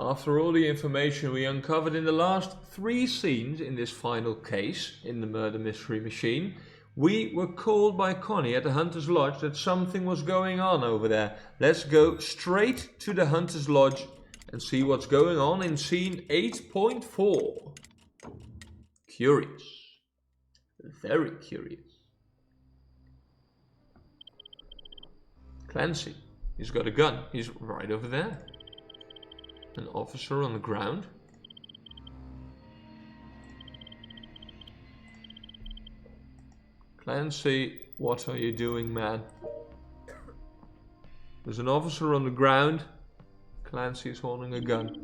After all the information we uncovered in the last 3 scenes in this final case in the Murder Mystery Machine, we were called by Connie at the Hunter's Lodge that something was going on over there. Let's go straight to the Hunter's Lodge and see what's going on in scene 8.4. Curious. Very curious. Clancy. He's got a gun. He's right over there. An officer on the ground. Clancy, what are you doing, man? There's an officer on the ground. Clancy is holding a gun.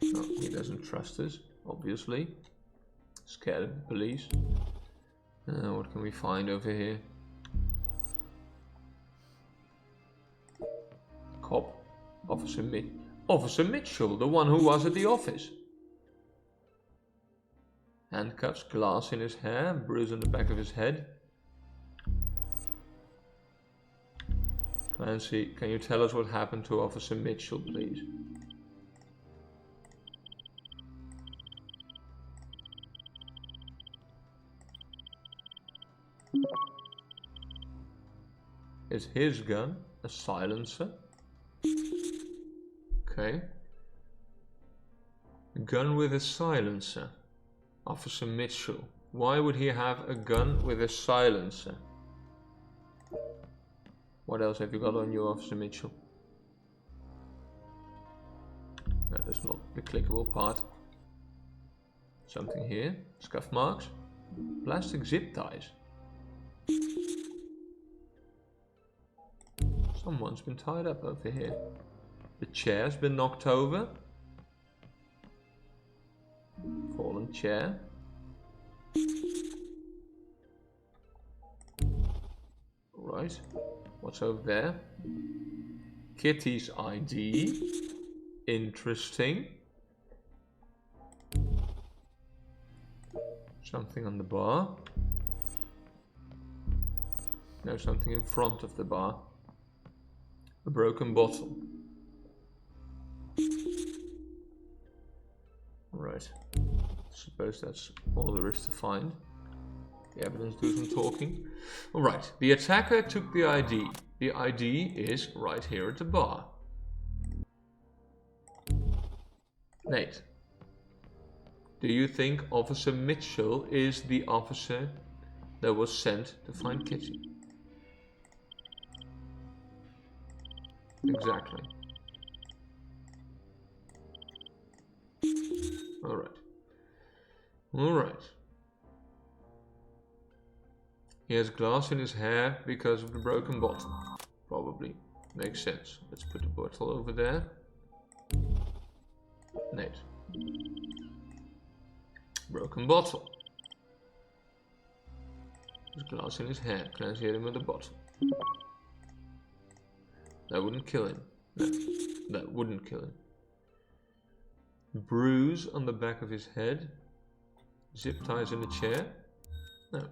No, he doesn't trust us, obviously. Scared of the police. What can we find over here? Cop. Officer Mitchell, the one who was at the office. Handcuffs, glass in his hair, bruise on the back of his head. Clancy, can you tell us what happened to Officer Mitchell, please? Is his gun a silencer? Okay. A gun with a silencer. Officer Mitchell. Why would he have a gun with a silencer? What else have you got on you, Officer Mitchell? No, that's not the clickable part. Something here. Scuff marks. Plastic zip ties. Someone's been tied up over here. The chair's been knocked over. Fallen chair. Right. What's over there? Kitty's ID. Interesting. Something on the bar. No, something in front of the bar. A broken bottle. Right. Suppose that's all there is to find. The evidence do some talking. Alright, the attacker took the ID. The ID is right here at the bar. Nate, do you think Officer Mitchell is the officer that was sent to find Kitty? Exactly. Alright. Alright. He has glass in his hair because of the broken bottle. Probably. Makes sense. Let's put the bottle over there. Nate. Broken bottle. There's glass in his hair. Clancy hit him with a bottle. That wouldn't kill him. No, that wouldn't kill him. Bruise on the back of his head. Zip ties in the chair. No.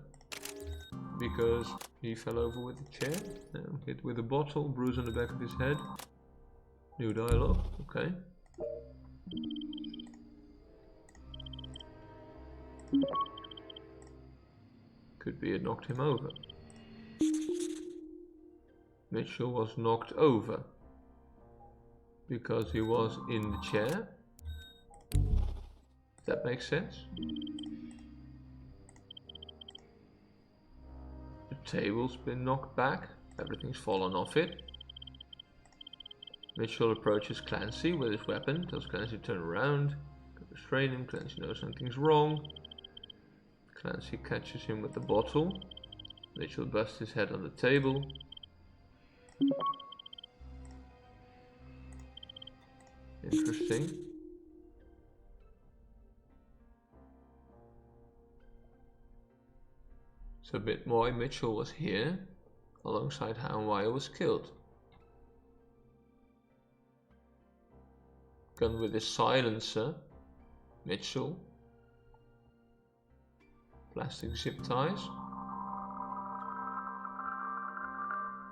Because he fell over with the chair. No. Hit with a bottle. Bruise on the back of his head. New dialogue. Okay. Could be it knocked him over. Mitchell was knocked over because he was in the chair. Does that make sense? The table's been knocked back. Everything's fallen off it. Mitchell approaches Clancy with his weapon. Tells Clancy to turn around. Restrain him. Clancy knows something's wrong. Clancy catches him with the bottle. Mitchell busts his head on the table. Interesting. So a bit why Mitchell was here, alongside how and why he was killed. Gun with a silencer. Mitchell. Plastic zip ties.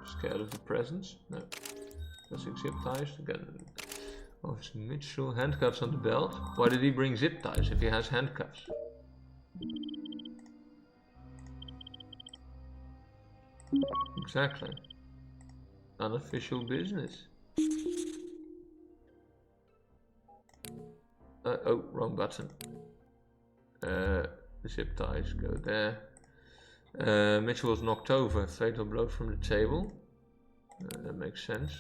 Scared of the presence? No. Pressing zip ties. Again. Officer Mitchell. Handcuffs on the belt. Why did he bring zip ties if he has handcuffs? Exactly. Unofficial business. Oh, wrong button. The zip ties go there. Mitchell was knocked over. Fatal blow from the table. That makes sense.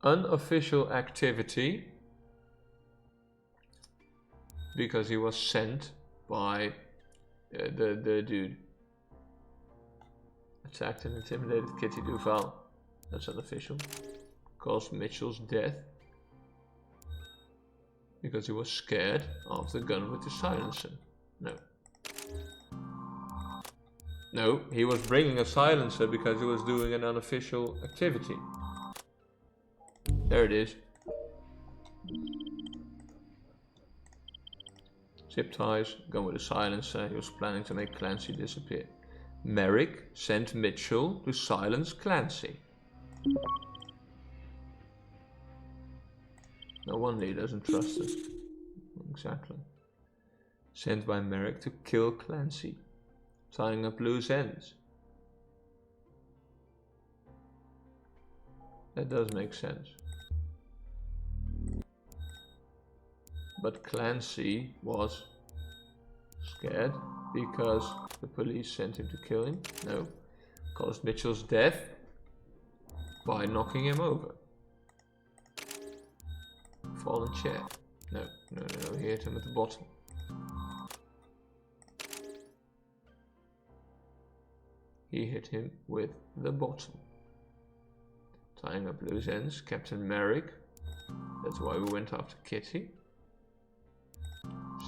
Unofficial activity. Because he was sent by the dude. Attacked and intimidated Kitty Duval. That's unofficial. Caused Mitchell's death. Because he was scared of the gun with the silencer. No. No, he was bringing a silencer because he was doing an unofficial activity. There it is. Zip ties, gun with a silencer. He was planning to make Clancy disappear. Merrick sent Mitchell to silence Clancy. No wonder he doesn't trust us. Exactly. Sent by Merrick to kill Clancy. Tying up loose ends. That does make sense. But Clancy was scared because the police sent him to kill him. No. Caused Mitchell's death by knocking him over. Fallen chair. No. He hit him at the bottom. He hit him with the bottom. Tying up loose ends. Captain Merrick. That's why we went after Kitty.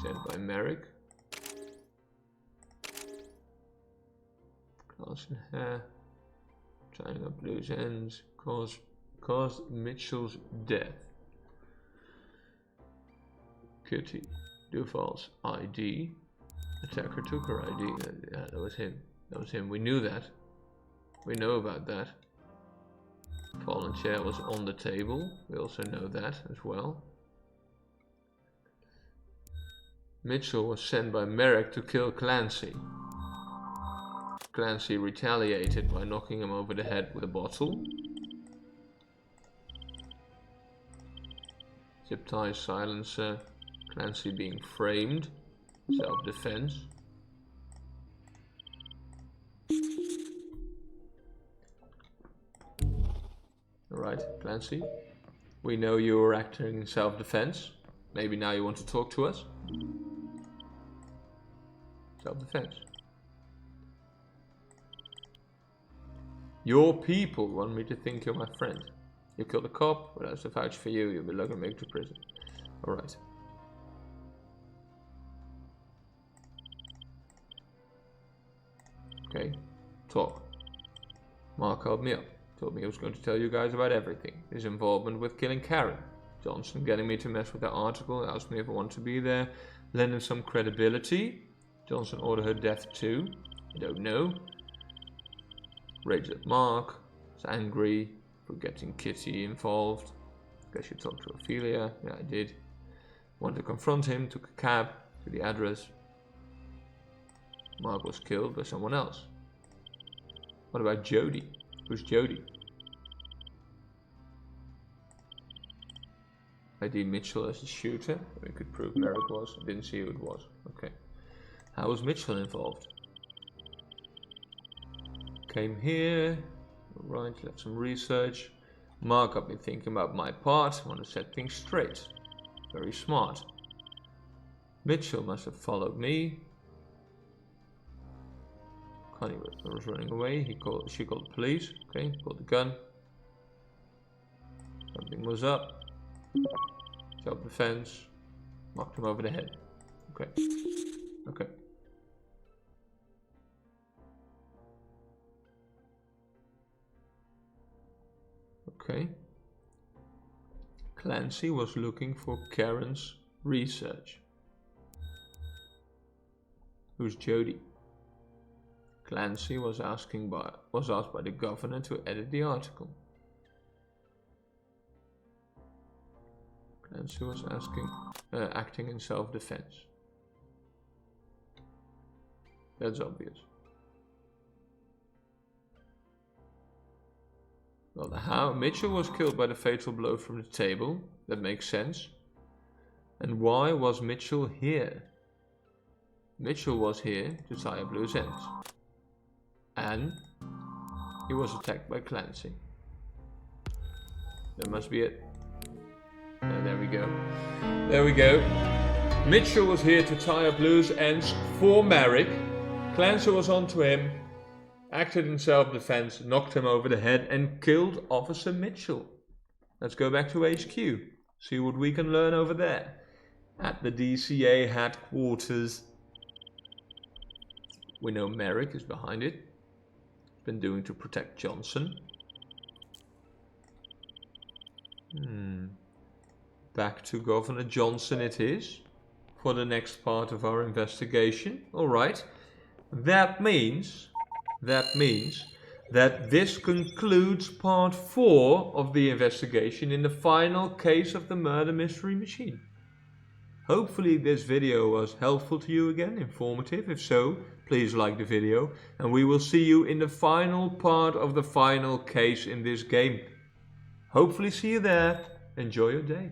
Sent by Merrick. Glass in hair. Tying up loose ends. Caused Mitchell's death. Kitty Duval's ID. Attacker took her ID. Yeah, that was him. That was him. We knew that. We know about that. Fallen chair was on the table. We also know that as well. Mitchell was sent by Merrick to kill Clancy. Clancy retaliated by knocking him over the head with a bottle. Zip tie, silencer. Clancy being framed. Self-defense. Alright, Clancy. We know you were acting in self-defense. Maybe now you want to talk to us? Self-defense. Your people want me to think you're my friend. You killed a cop, but I have to vouch for you. You'll be lucky to make it to prison. Alright. Okay, talk. Mark called me up. Told me he was going to tell you guys about everything. His involvement with killing Karen. Johnson getting me to mess with that article. Asked me if I want to be there. Lend him some credibility. Johnson ordered her death too. I don't know. Raged at Mark. Was angry for getting Kitty involved. Guess you talked to Ophelia. Yeah, I did. Wanted to confront him. Took a cab to the address. Mark was killed by someone else. What about Jody? Who's Jody? ID Mitchell as the shooter. We could prove Merrick was. I didn't see who it was. Okay. How was Mitchell involved? Came here. Right, left some research. Mark got me thinking about my part. Want to set things straight. Very smart. Mitchell must have followed me. Connie was running away. She called the police. Okay, pulled the gun. Something was up. Self-defense. Knocked him over the head. Okay. Okay. Okay. Clancy was looking for Karen's research. Who's Jody? Clancy was asked by the governor to edit the article. Clancy was acting in self-defense. That's obvious. Well, how Mitchell was killed by the fatal blow from the table. That makes sense. And why was Mitchell here? Mitchell was here to tie up loose ends. And he was attacked by Clancy. That must be it. There we go. There we go. Mitchell was here to tie up loose ends for Merrick. Clancy was onto him, acted in self-defense, knocked him over the head and killed Officer Mitchell. Let's go back to HQ. See what we can learn over there. At the DCA headquarters. We know Merrick is behind it. He's been doing to protect Johnson. Back to Governor Johnson it is. For the next part of our investigation. Alright. That means that this concludes part 4 of the investigation in the final case of the murder mystery machine. Hopefully this video was helpful to you again, informative. If so, please like the video and we will see you in the final part of the final case in this game. Hopefully see you there. Enjoy your day.